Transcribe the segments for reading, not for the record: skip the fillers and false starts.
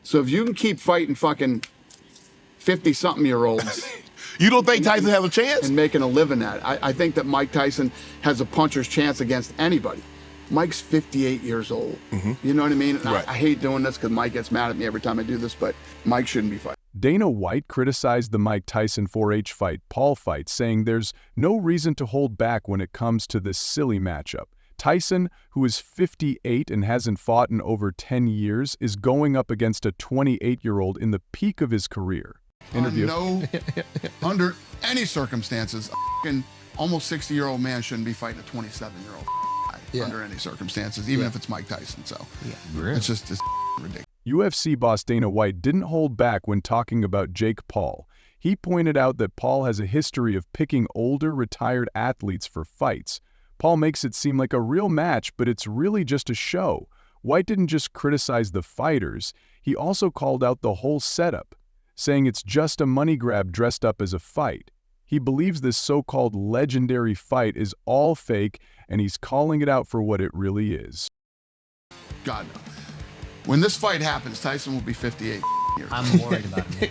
So if you can keep fighting fucking 50-something-year-olds You don't think Tyson has a chance? and making a living at it, I think that Mike Tyson has a puncher's chance against anybody. Mike's 58 years old. You know what I mean? And Right. I hate doing this because Mike gets mad at me every time I do this, but Mike shouldn't be fighting. Dana White criticized the Mike Tyson 4H fight, Paul fight, saying there's no reason to hold back when it comes to this silly matchup. Tyson, who is 58 and hasn't fought in over 10 years, is going up against a 28-year-old in the peak of his career. Under any circumstances, a fucking almost 60-year-old man shouldn't be fighting a 27-year-old guy under any circumstances, even if it's Mike Tyson. So it's ridiculous. UFC boss Dana White didn't hold back when talking about JakePaul. He pointed out that Paul has a history of picking older, retired athletes for fights. Paul makes it seem like a real match, but it's really just a show. White didn't just criticize the fighters, he also called out the whole setup, saying it's just a money grab dressed up as a fight. He believes this so-called legendary fight is all fake, and he's calling it out for what it really is. God, no. When this fight happens, Tyson will be 58 years. I'm worried about him.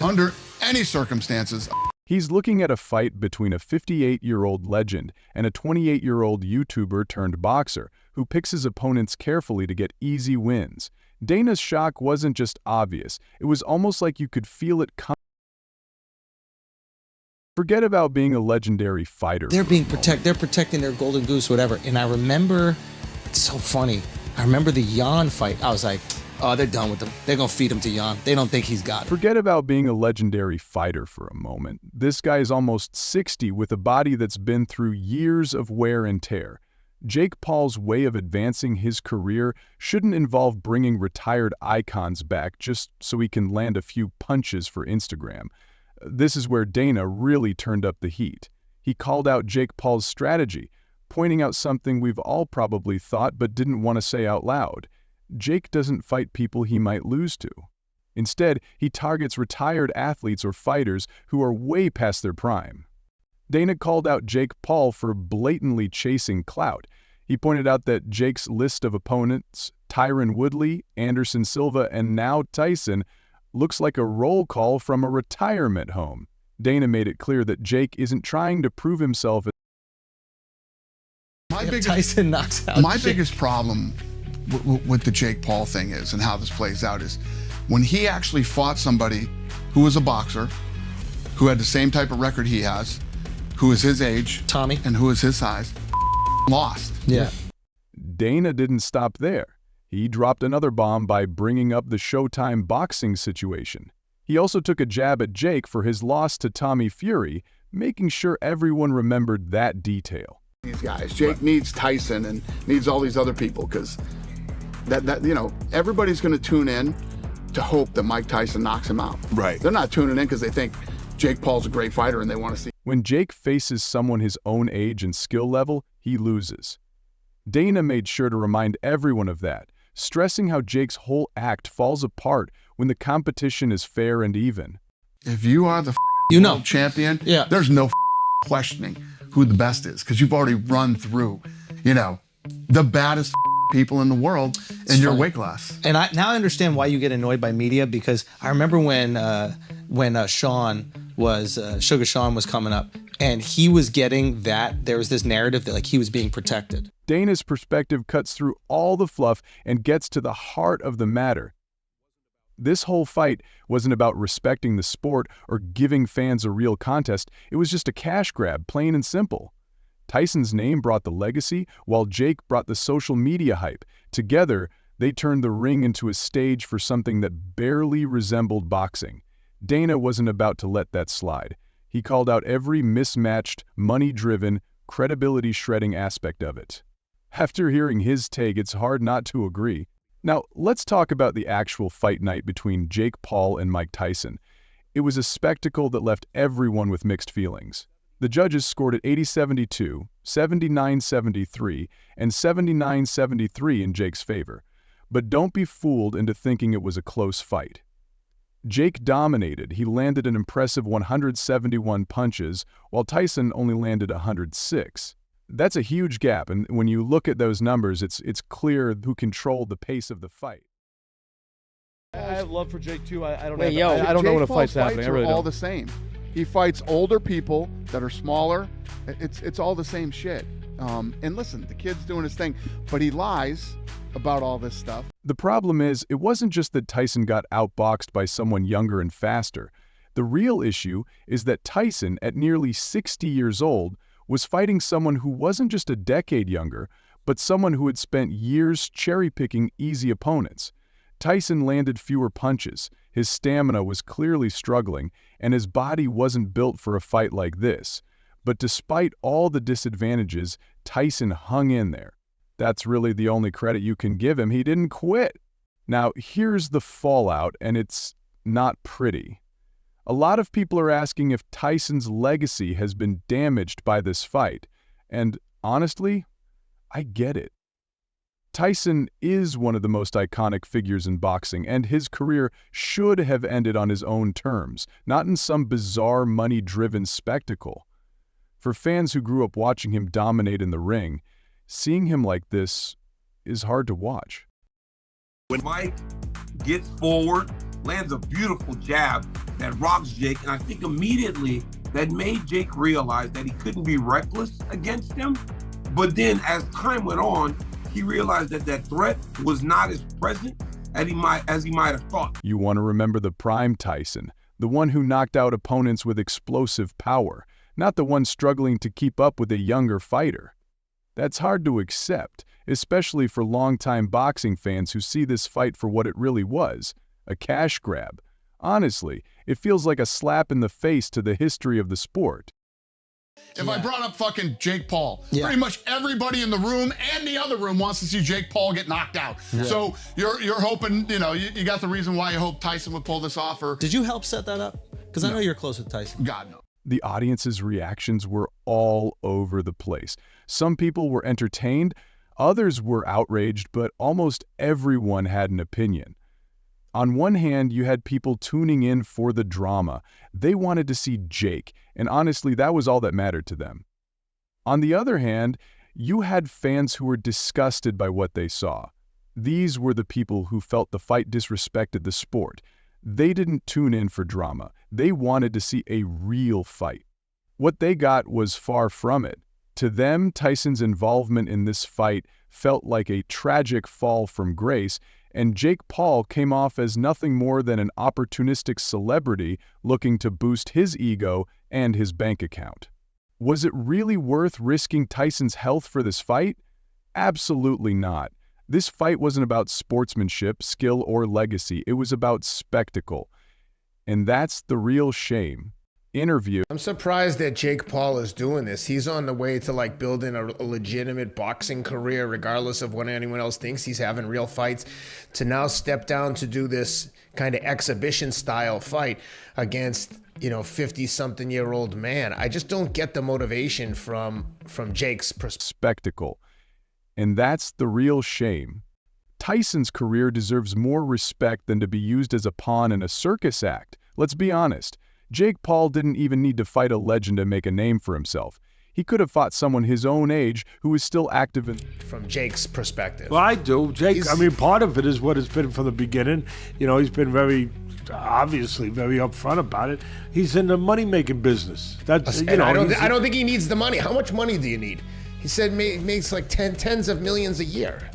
Under any circumstances. He's looking at a fight between a 58-year-old legend and a 28-year-old YouTuber turned boxer who picks his opponents carefully to get easy wins. Dana's shock wasn't just obvious, it was almost like you could feel it coming. Forget about being a legendary fighter. They're protecting their golden goose, whatever. And I remember, it's so funny, I remember the Jan fight. I was like, oh, they're done with him. They're going to feed him to Jan. They don't think he's got it. Forget about being a legendary fighter for a moment. This guy is almost 60 with a body that's been through years of wear and tear. JakePaul's way of advancing his career shouldn't involve bringing retired icons back just so he can land a few punches for Instagram. This is where Dana really turned up the heat. He called out JakePaul's strategy, pointing out something we've all probably thought but didn't want to say out loud. Jake doesn't fight people he might lose to. Instead, he targets retired athletes or fighters who are way past their prime. Dana called out JakePaul for blatantly chasing clout. He pointed out that Jake's list of opponents, Tyron Woodley, Anderson Silva, and now Tyson, looks like a roll call from a retirement home. Dana made it clear that Jake isn't trying to prove himself as Tyson knocks out My Jake. biggest problem with the Jake Paul thing is, and how this plays out, is when he actually fought somebody who was a boxer, who had the same type of record he has, who is his age, Tommy, and who is his size, lost. Yeah. Dana didn't stop there. He dropped another bomb by bringing up the Showtime boxing situation. He also took a jab at Jake for his loss to Tommy Fury, making sure everyone remembered that detail. These guys, Jake needs Tyson and needs all these other people, because everybody's going to tune in to hope that Mike Tyson knocks him out. Right. They're not tuning in because they think Jake Paul's a great fighter and they want to see. When Jake faces someone his own age and skill level, he loses. Dana made sure to remind everyone of that, stressing how Jake's whole act falls apart when the competition is fair and even. If you are the world champion, there's no questioning who the best is, because you've already run through, the baddest people in the world in your weight class. And now I understand why you get annoyed by media, because I remember when Sugar Sean was coming up, and he was getting that there was this narrative that he was being protected. Dana's perspective cuts through all the fluff and gets to the heart of the matter. This whole fight wasn't about respecting the sport or giving fans a real contest. It was just a cash grab, plain and simple. Tyson's name brought the legacy, while Jake brought the social media hype. Together, they turned the ring into a stage for something that barely resembled boxing. Dana wasn't about to let that slide. He called out every mismatched, money-driven, credibility-shredding aspect of it. After hearing his take, it's hard not to agree. Now, let's talk about the actual fight night between JakePaul and Mike Tyson. It was a spectacle that left everyone with mixed feelings. The judges scored it 80-72, 79-73, and 79-73 in Jake's favor. But don't be fooled into thinking it was a close fight. Jake dominated. He landed an impressive 171 punches, while Tyson only landed 106. That's a huge gap, and when you look at those numbers, it's clear who controlled the pace of the fight. I have love for Jake too. I don't Wait, know. yo. I don't know when a Jake fight's Paul's happening. I fights really are all don't. the same. He fights older people that are smaller. It's all the same shit. And listen, the kid's doing his thing, but he lies about all this stuff. The problem is, it wasn't just that Tyson got outboxed by someone younger and faster. The real issue is that Tyson, at nearly 60 years old, was fighting someone who wasn't just a decade younger, but someone who had spent years cherry-picking easy opponents. Tyson landed fewer punches, his stamina was clearly struggling, and his body wasn't built for a fight like this. But despite all the disadvantages, Tyson hung in there. That's really the only credit you can give him. He didn't quit. Now, here's the fallout, and it's not pretty. A lot of people are asking if Tyson's legacy has been damaged by this fight, and honestly, I get it. Tyson is one of the most iconic figures in boxing, and his career should have ended on his own terms, not in some bizarre money-driven spectacle. For fans who grew up watching him dominate in the ring, seeing him like this is hard to watch. When Mike gets forward, lands a beautiful jab that rocks Jake, and I think immediately that made Jake realize that he couldn't be reckless against him. But then as time went on, he realized that that threat was not as present as he might have thought. You want to remember the prime Tyson, the one who knocked out opponents with explosive power, not the one struggling to keep up with a younger fighter. That's hard to accept, especially for longtime boxing fans who see this fight for what it really was, a cash grab. Honestly, it feels like a slap in the face to the history of the sport. If I brought up fucking Jake Paul, Yeah. pretty much everybody in the room and the other room wants to see Jake Paul get knocked out. So you're hoping, you got the reason why you hope Tyson would pull this off, or Did you help set that up? Because I know you're close with Tyson. God no. The audience's reactions were all over the place. Some people were entertained, others were outraged, but almost everyone had an opinion. On one hand, you had people tuning in for the drama. They wanted to see Jake, and honestly, that was all that mattered to them. On the other hand, you had fans who were disgusted by what they saw. These were the people who felt the fight disrespected the sport. They didn't tune in for drama. They wanted to see a real fight. What they got was far from it. To them, Tyson's involvement in this fight felt like a tragic fall from grace, and Jake Paul came off as nothing more than an opportunistic celebrity looking to boost his ego and his bank account. Was it really worth risking Tyson's health for this fight? Absolutely not. This fight wasn't about sportsmanship, skill, or legacy. It was about spectacle. And that's the real shame. Interview. I'm surprised that Jake Paul is doing this. He's on the way to like building a legitimate boxing career, regardless of what anyone else thinks. He's having real fights. To now step down to do this kind of exhibition style fight against, 50-something-year-old man. I just don't get the motivation from Jake's perspective. Spectacle. And that's the real shame. Tyson's career deserves more respect than to be used as a pawn in a circus act. Let's be honest. Jake Paul didn't even need to fight a legend to make a name for himself. He could have fought someone his own age who is still active in... From Jake's perspective. Well, I do. Jake, part of it is what it's been from the beginning. He's been obviously very upfront about it. He's in the money-making business. That's, I don't think he needs the money. How much money do you need? He said makes like tens of millions a year.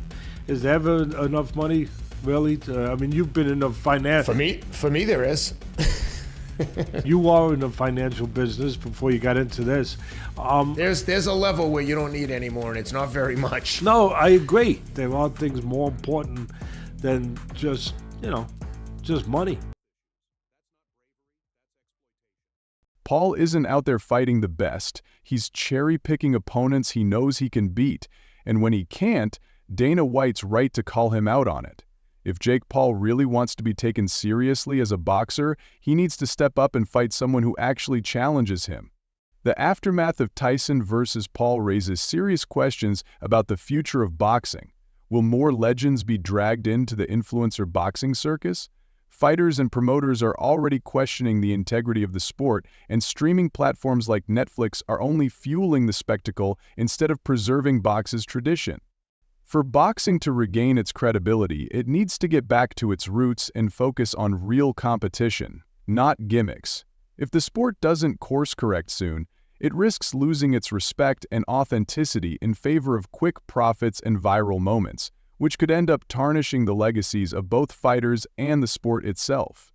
Is there ever enough money, really? You've been in the finance... For me, there is. You are in the financial business before you got into this. There's a level where you don't need any more, and it's not very much. No, I agree. There are things more important than just money. Paul isn't out there fighting the best. He's cherry-picking opponents he knows he can beat. And when he can't, Dana White's right to call him out on it. If Jake Paul really wants to be taken seriously as a boxer, he needs to step up and fight someone who actually challenges him. The aftermath of Tyson versus Paul raises serious questions about the future of boxing. Will more legends be dragged into the influencer boxing circus? Fighters and promoters are already questioning the integrity of the sport, and streaming platforms like Netflix are only fueling the spectacle instead of preserving boxing's tradition. For boxing to regain its credibility, it needs to get back to its roots and focus on real competition, not gimmicks. If the sport doesn't course-correct soon, it risks losing its respect and authenticity in favor of quick profits and viral moments, which could end up tarnishing the legacies of both fighters and the sport itself.